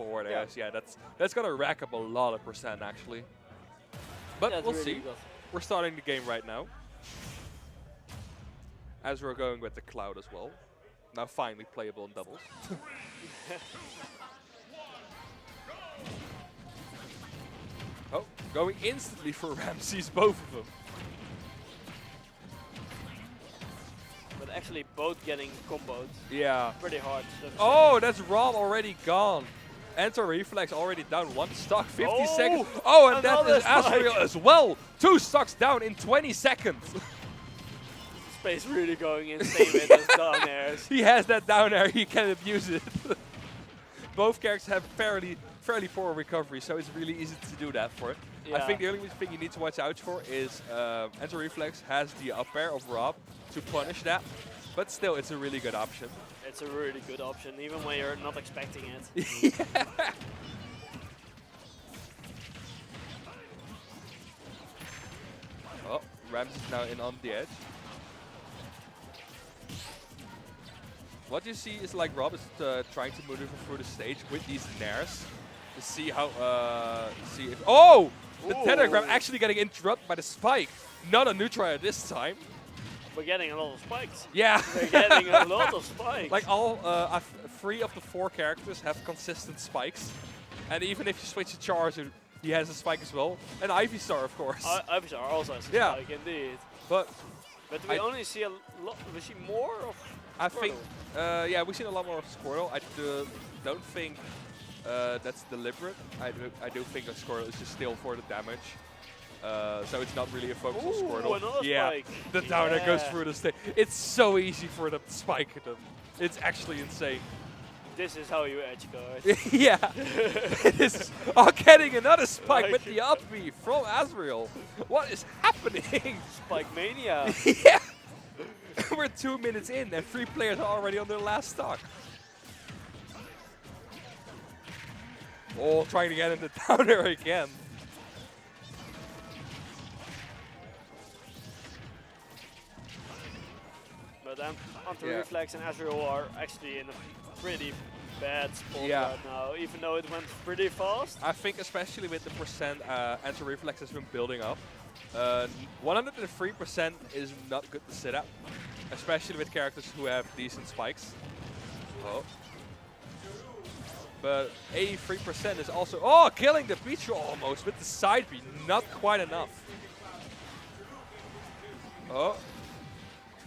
forward airs. Yeah, that's gonna rack up a lot of percent actually. But That's we'll really see. good. We're starting the game right now. As we're going with the Cloud as well. Now finally playable in doubles. Oh, going instantly for Ramses, both of them. But actually both getting comboed Yeah. pretty hard. Oh, that's R.O.B already gone. Antireflex already down 1 stock, 50 Oh, seconds. Oh, and that another is Azrael spike. as well. 2 stocks down in 20 seconds. Space really going insane with those down airs. He has that down air, he can abuse it. Both characters have fairly poor recovery, so it's really easy to do that for it. I Yeah. think the only thing you need to watch out for is Antireflex has the up air of R.O.B to punish that, but still it's a really good option. It's a really good option, even when you're not expecting it. Yeah. Oh, Ramses is now in on the edge. What you see is like R.O.B is trying to maneuver through the stage with these nairs to see how see if the Telegram actually getting interrupted by the spike. Not a neutral this time. We're getting a lot of spikes. Yeah. We're getting a lot of spikes. Like all 3 of the 4 characters have consistent spikes, and even if you switch to Charger, he has a spike as well. And Ivy Star, of course. Ivysar also has a Yeah. spike, indeed. But we only see a lot. We see more of. I think, Squirtle. yeah, we've seen a lot more of Squirtle. I don't think that's deliberate. I do think that Squirtle is just still for the damage. So it's not really a focus on Squirtle. Another Yeah, spike. the down air goes through the stage. It's so easy for them to spike them. It's actually insane. This is how you edge guard. Yeah. This is, getting another spike with the up B from Azrael. What is happening? Spike mania. Yeah. We're 2 minutes in and 3 players are already on their last stock. Oh, trying to get in the down air again. But Antireflex and Azrael are actually in a pretty bad spot Yeah. right now, even though it went pretty fast. I think especially with the percent Antireflex has been building up. 103% is not good to sit at, especially with characters who have decent spikes. Oh. But 83% is also, killing the Pichu almost with the side B, not quite enough. Oh.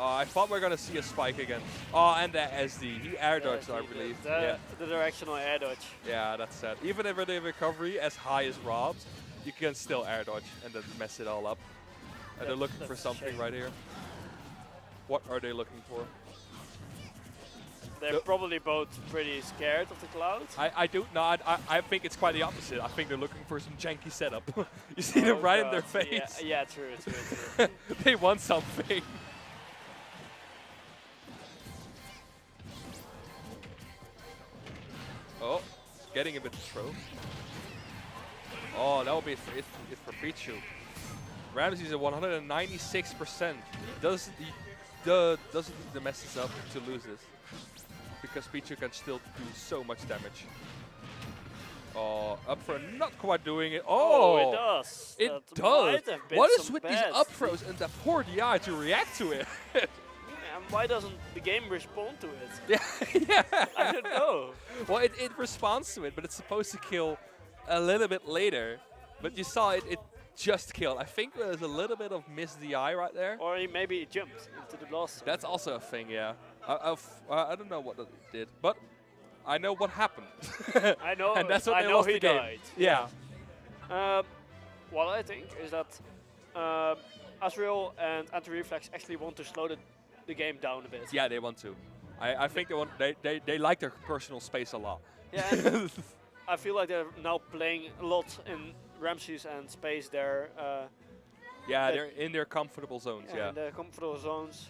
I thought we were going to see a spike again. Oh, and the SD. He air dodged, I believe. The directional air dodge. Yeah, that's sad. Even if the recovery as high as R.O.B's, you can still air dodge and then mess it all up. And they're looking for something right here. What are they looking for? They're probably both pretty scared of the cloud. I think it's quite the opposite. I think they're looking for some janky setup. You see them right in their face. Yeah, true. They want something. Oh, getting a bit of throw. Oh, that will be it for Pichu. Ramses is at 196%. Doesn't need to mess this up to lose this, because Pichu can still do so much damage. Oh, up throw not quite doing it. Oh, it does. It That does. might have been What is some with these bad. up throws and the poor DI to react to it? And why doesn't the game respond to it? Yeah. I don't know. Well, it responds to it, but it's supposed to kill a little bit later. But you saw it just killed. I think there's a little bit of missed DI right there. Or maybe it jumped into the last. That's also a thing, yeah. I don't know what it did, but I know what happened. I know. And that's what I they know lost he the game. died. Yeah. What I think is that Azrael and Antireflex actually want to slow the game down a bit. Yeah, they want to. I think they like their personal space a lot. Yeah. And I feel like they're now playing a lot in Ramses and Space there. Yeah, they're in their comfortable zones. Yeah. In the comfortable zones.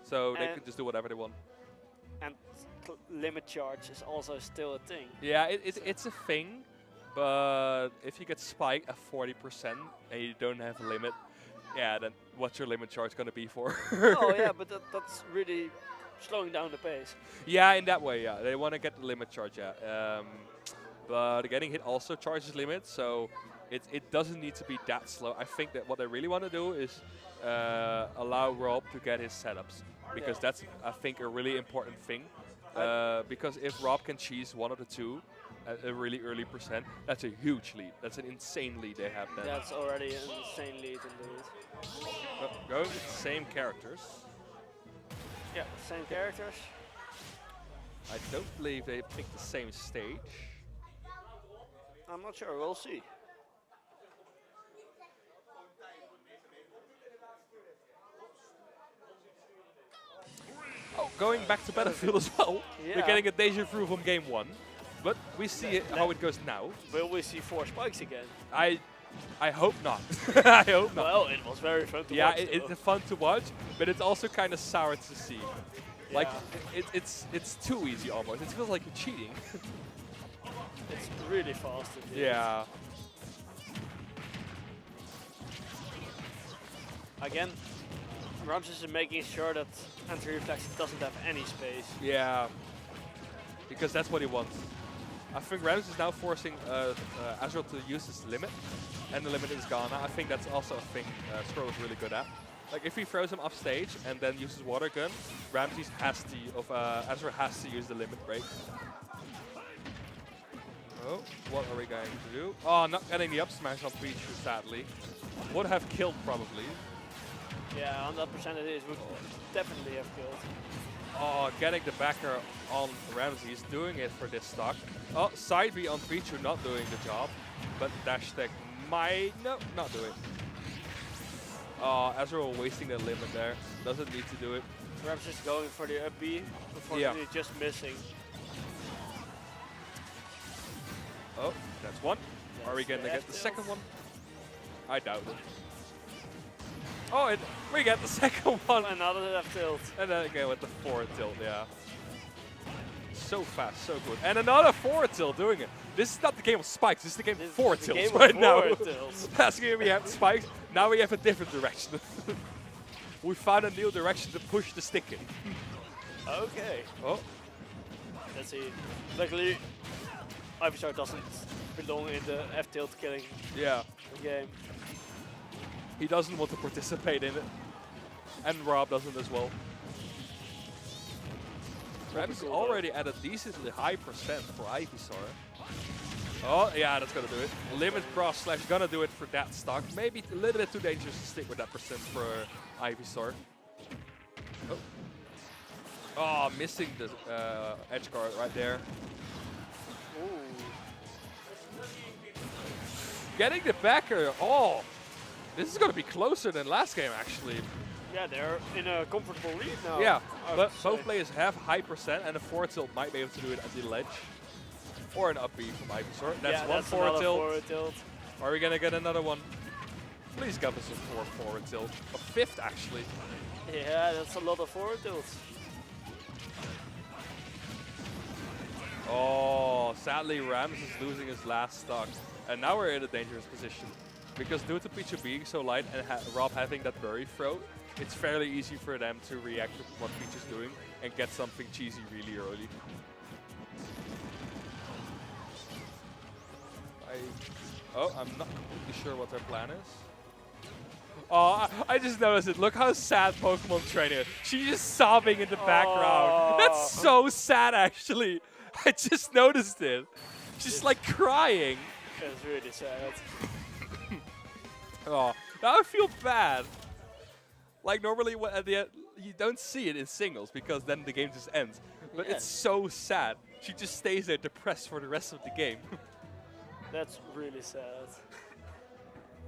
So they could just do whatever they want. And limit charge is also still a thing. Yeah, it's a thing, but if you get spiked at 40% and you don't have a limit, yeah, then what's your limit charge going to be for? Oh yeah, but that's really slowing down the pace. Yeah, in that way, yeah. They want to get the limit charge, yeah. but getting hit also charges limit, so it doesn't need to be that slow. I think that what they really want to do is allow R.O.B to get his setups, because that's, I think, a really important thing. Because if R.O.B can cheese one of the two at a really early percent, that's a huge lead. That's an insane lead they have then. That's already an insane lead indeed. Going with the same characters. Yeah, same characters. I don't believe they picked the same stage. I'm not sure, we'll see. Oh, going back to Battlefield as well. Yeah. We're getting a deja vu from game 1. But we see how it goes now. Will we see 4 spikes again? I hope not. I hope not. Well, it was very fun to watch. Yeah, it's fun to watch, but it's also kind of sour to see. Yeah. Like, it's too easy almost. It feels like you're cheating. It's really fast indeed. Yeah. Again, Ramses is making sure that Antireflex doesn't have any space. Yeah. Because that's what he wants. I think Ramses is now forcing Azrael to use his limit, and the limit is gone. I think that's also a thing Skrull is really good at. Like, if he throws him off stage and then uses water gun, Ramses has to, Azrael has to use the limit break. Oh, what are we going to do? Oh, not getting the up smash on Pichu, sadly. Would have killed probably. Yeah, on that percentage would definitely have killed. Oh, getting the backer on Ramses, doing it for this stock. Oh, side B on Pichu, not doing the job. But dash tech might, no, not do it. Oh, Azrael wasting the limit there. Doesn't need to do it. Ramses going for the up B, unfortunately just missing. Oh, that's one. Are we going to get the second one? I doubt it. Oh, we get the second one. Another left tilt. And then again with the forward tilt, yeah. So fast, so good. And another forward tilt doing it. This is not the game of spikes, this is the game of forward tilts right now. Last game we have spikes, now we have a different direction. We found a new direction to push the stick in. Okay. Oh. Let's see. Luckily, Ivysaur doesn't belong in the F-tilt killing game. He doesn't want to participate in it. And R.O.B doesn't as well. Ramses already at a decently high percent for Ivysaur. Oh, yeah, that's gonna do it. Limit cross slash gonna do it for that stock. Maybe a little bit too dangerous to stick with that percent for Ivysaur. Oh. Oh, missing the edge guard right there. Ooh. Getting the backer. Oh, this is gonna be closer than last game actually. Yeah, they're in a comfortable lead now. Yeah, but both players have high percent, and a forward tilt might be able to do it at the ledge. Or an up B from Ivysaur. That's one forward tilt. Are we gonna get another one? Please give us a 4 forward tilt. A 5th actually. Yeah, that's a lot of forward tilts. Oh, sadly Ramses is losing his last stock. And now we're in a dangerous position. Because due to Pichu being so light and R.O.B having that bury throw, it's fairly easy for them to react to what Pichu's doing and get something cheesy really early. I'm not completely sure what their plan is. Oh, I just noticed it. Look how sad Pokemon Trainer. She's just sobbing in the background. That's so sad, actually. I just noticed it. She's like crying. It's really sad. Oh, now I feel bad. Like normally at the end, you don't see it in singles because then the game just ends. But it's so sad. She just stays there depressed for the rest of the game. That's really sad.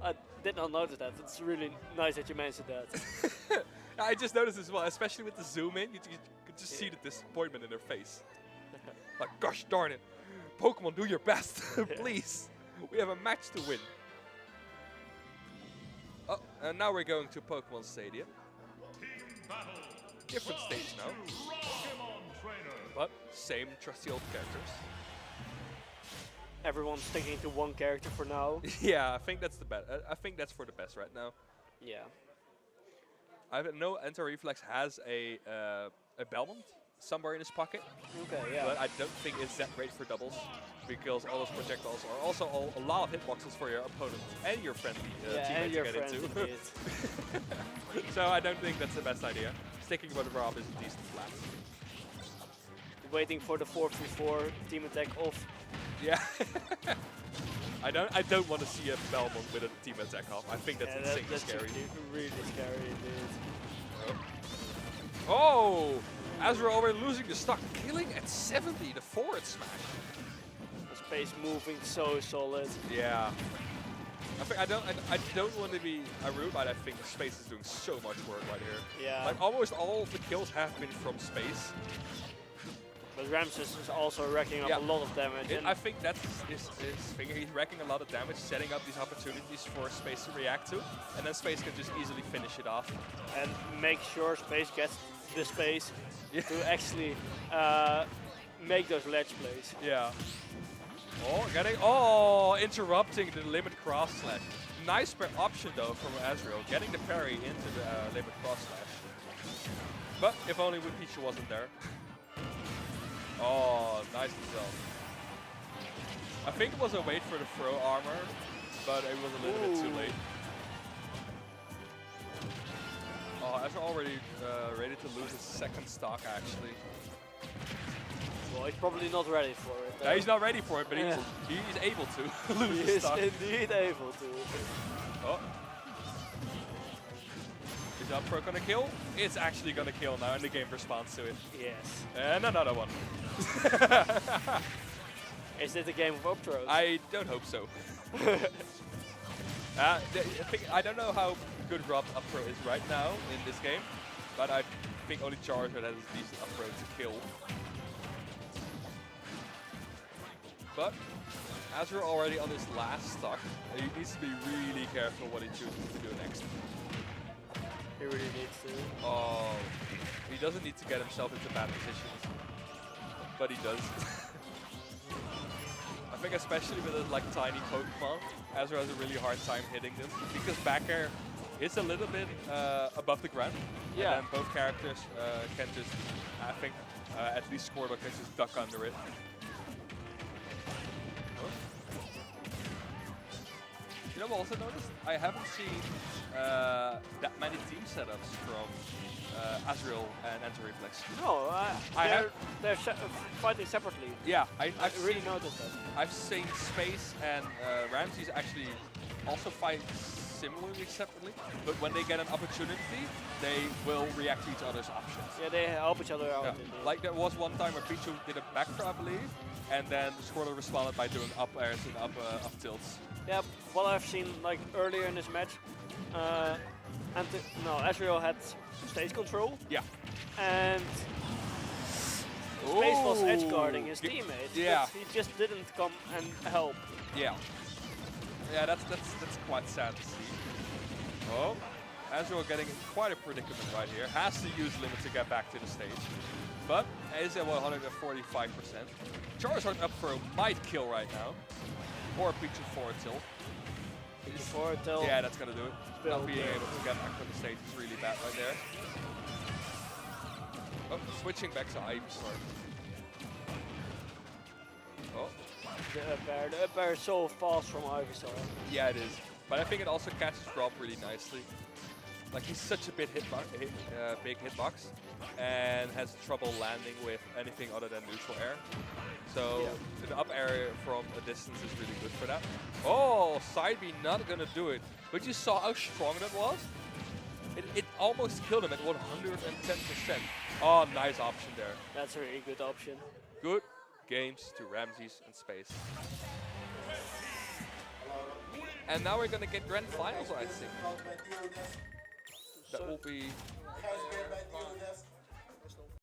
I did not notice that. It's really nice that you mentioned that. I just noticed as well, especially with the zoom in, you could just see the disappointment in her face. Like, gosh darn it. Pokemon, do your best, please. We have a match to win. Oh, and now we're going to Pokemon Stadium. Different stage now. But same trusty old characters. Everyone's sticking to one character for now. Yeah, I think that's the best. I think that's for the best right now. Yeah. I know Antireflex has a Belmont, somewhere in his pocket. Okay, yeah. But I don't think it's that great for doubles, because all those projectiles are also a lot of hitboxes for your opponent and your friendly teammate and your to get friend into. indeed. So I don't think that's the best idea. Sticking with R.O.B is a decent flat. Waiting for the 4v4 team attack off. Yeah. I don't want to see a Belmont with a team attack off. I think that's insanely that's scary. Really scary indeed. Oh! Azrael already losing the stock, killing at 70, the forward smash. The space moving so solid. Yeah. I don't want to be rude, but I think the space is doing so much work right here. Yeah. Like almost all of the kills have been from space. But Ramses is also racking up a lot of damage. I think that's his thing. He's racking a lot of damage, setting up these opportunities for Space to react to, and then Space can just easily finish it off. And make sure Space gets the space to actually make those ledge plays. Yeah. Interrupting the limit cross slash. Nice option though from Azrael, getting the parry into the limit cross slash. But if only when Pichu wasn't there. Oh, nice result. I think it was a wait for the throw armor, but it was a little bit too late. Oh, Azrael already ready to lose his second stock actually. Well, he's probably not ready for it. Yeah, he's not ready for it, but he's able to lose He his is stock. indeed able to. Oh. Is that pro gonna kill? It's actually gonna kill now, and the game responds to it. Yes. And another one. Is it a game of up throws? I don't hope so. I don't know how good Rob's up throw is right now in this game, but I think only Charizard has a decent up throw to kill. But Azrael already on his last stock. He needs to be really careful what he chooses to do next. He really needs to. Oh, he doesn't need to get himself into bad positions, but he does. I think especially with his like tiny Pokemon, Azrael has a really hard time hitting them because back air is a little bit above the ground. Yeah. And then both characters can just, I think, at least Squirtle can just duck under it. You know what I also noticed? I haven't seen that many team setups from Azrael and Antireflex. No, they're fighting separately. Yeah, I really noticed that. I've seen Space and Ramses actually also fight similarly separately, but when they get an opportunity, they will react to each other's options. Yeah, they help each other out. Yeah. Like there was one time where Pichu did a back throw, I believe, and then Squirtle responded by doing up airs and up tilts. Yeah, what I've seen like earlier in this match, Azrael had stage control. Yeah. And Space was edge guarding his teammate. Yeah. But he just didn't come and help. Yeah. Yeah, that's quite sad to see. Oh, Azrael getting in quite a predicament right here. Has to use limit to get back to the stage. But is at 145%. Charizard up throw might kill right now. Or Pichu forward tilt. Pichu forward tilt. Yeah, that's gonna do it. Not being able to get back to the stage is really bad right there. Oh, switching back to Ivysaur. Oh. The up air is so fast from Ivysaur. Yeah, it is. But I think it also catches Rob really nicely. Like he's such a big hitbox, and has trouble landing with anything other than neutral air. So the up air from a distance is really good for that. Oh, side B not gonna do it. But you saw how strong that was? It almost killed him at 110%. Oh, nice option there. That's a really good option. Good games to Ramses and Space. And now we're gonna get grand finals, I think. That will be